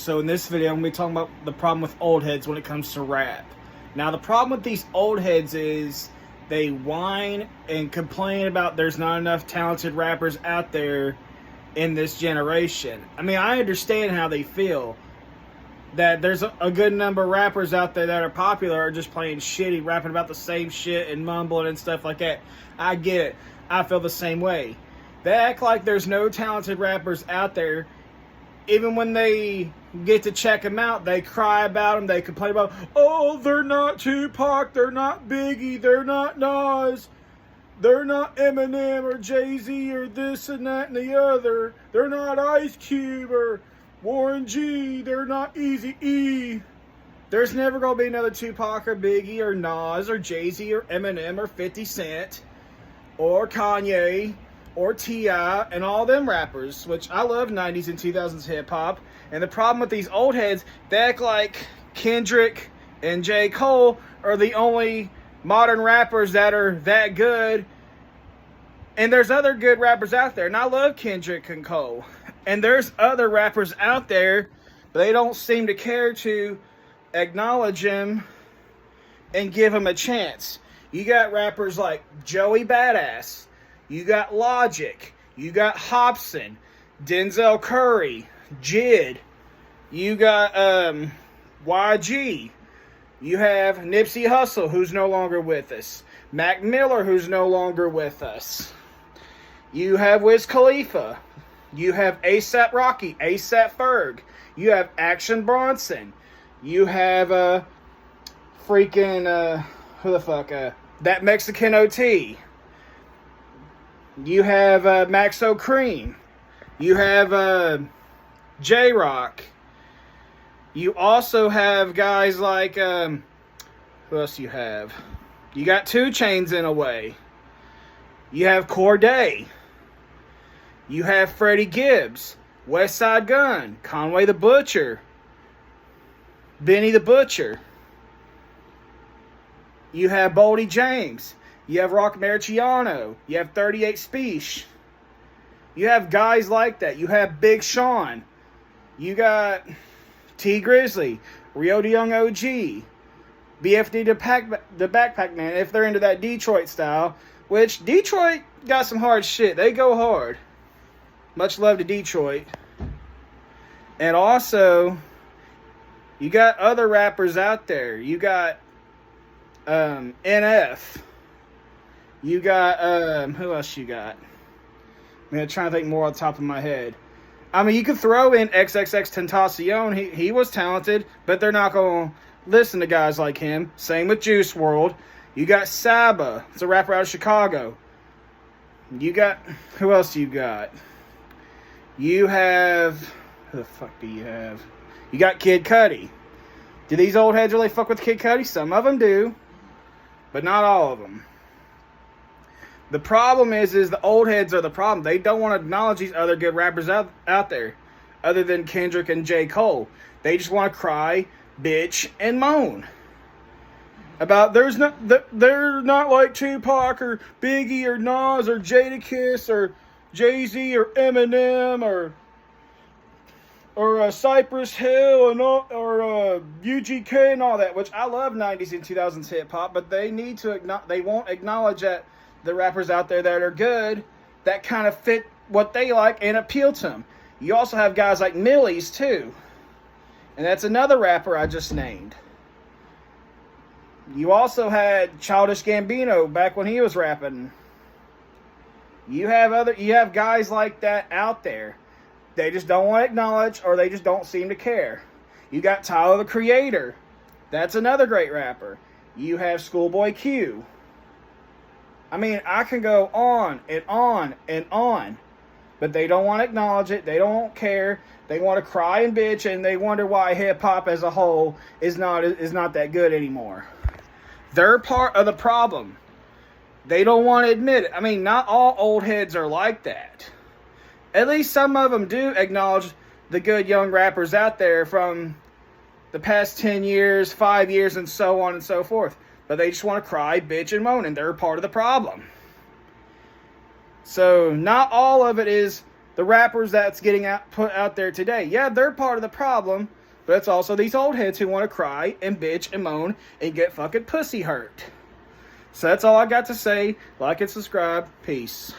So in this video, I'm going to be talking about the problem with old heads when it comes to rap. Now, the problem with these old heads is they whine and complain about there's not enough talented rappers out there in this generation. I mean, I understand how they feel. That there's a good number of rappers out there that are popular are just playing shitty, rapping about the same shit and mumbling and stuff like that. I get it. I feel the same way. They act like there's no talented rappers out there. Even when they get to check them out, they cry about them. They complain about, oh, they're not Tupac, they're not Biggie, they're not Nas, they're not Eminem or Jay-Z or this and that and the other. They're not Ice Cube or Warren G, they're not Eazy-E. There's never going to be another Tupac or Biggie or Nas or Jay-Z or Eminem or 50 Cent or Kanye or T.I. and all them rappers, which I love 90s and 2000s hip-hop. And the problem with these old heads, they act like Kendrick and J. Cole are the only modern rappers that are that good. And there's other good rappers out there, and I love Kendrick and Cole. And there's other rappers out there, but they don't seem to care to acknowledge them and give them a chance. You got rappers like Joey Badass. You got Logic. You got Hobson. Denzel Curry. Jid. You got YG. You have Nipsey Hussle, who's no longer with us. Mac Miller, who's no longer with us. You have Wiz Khalifa. You have A$AP Rocky, A$AP Ferg. You have Action Bronson. You have that Mexican OT. You have Max O'Cream. You have J-Rock. You also have guys like, who else you have? You got 2 Chainz in a way. You have Corday. You have Freddie Gibbs, Westside Gunn, Conway the Butcher, Benny the Butcher. You have Boldy James. You have Rock Marciano. You have 38 Speech. You have guys like that. You have Big Sean. You got T Grizzly, Rio de Young OG, BFD the Backpack Man, if they're into that Detroit style, which Detroit got some hard shit. They go hard. Much love to Detroit. And also, you got other rappers out there. You got NF. You got, who else you got? I'm going to try to think more on the top of my head. I mean, you could throw in XXXTentacion. He was talented, but they're not going to listen to guys like him. Same with Juice WRLD. You got Saba. It's a rapper out of Chicago. You got, who else you got? You have, who the fuck do you have? You got Kid Cudi. Do these old heads really fuck with Kid Cudi? Some of them do, but not all of them. The problem is the old heads are the problem. They don't want to acknowledge these other good rappers out there, other than Kendrick and J. Cole. They just want to cry, bitch, and moan about they're not like Tupac or Biggie or Nas or Jadakiss or Jay-Z or Eminem or Cypress Hill and all, or UGK and all that, which I love 90s and 2000s hip hop, but they won't acknowledge that the rappers out there that are good, that kind of fit what they like and appeal to them. You also have guys like Millies too, and that's another rapper I just named. You also had Childish Gambino back when he was rapping. You have guys like that out there. They just don't want to acknowledge, or they just don't seem to care. You got Tyler the Creator. That's another great rapper. You have Schoolboy Q. I mean, I can go on and on and on. But they don't want to acknowledge it. They don't care. They want to cry and bitch, and they wonder why hip-hop as a whole is not that good anymore. They're part of the problem. They don't want to admit it. I mean, not all old heads are like that. At least some of them do acknowledge the good young rappers out there from the past 10 years, 5 years, and so on and so forth. But they just want to cry, bitch, and moan, and they're part of the problem. So not all of it is the rappers that's getting put out there today. Yeah, they're part of the problem, but it's also these old heads who want to cry and bitch and moan and get fucking pussy hurt. So that's all I got to say. Like and subscribe. Peace.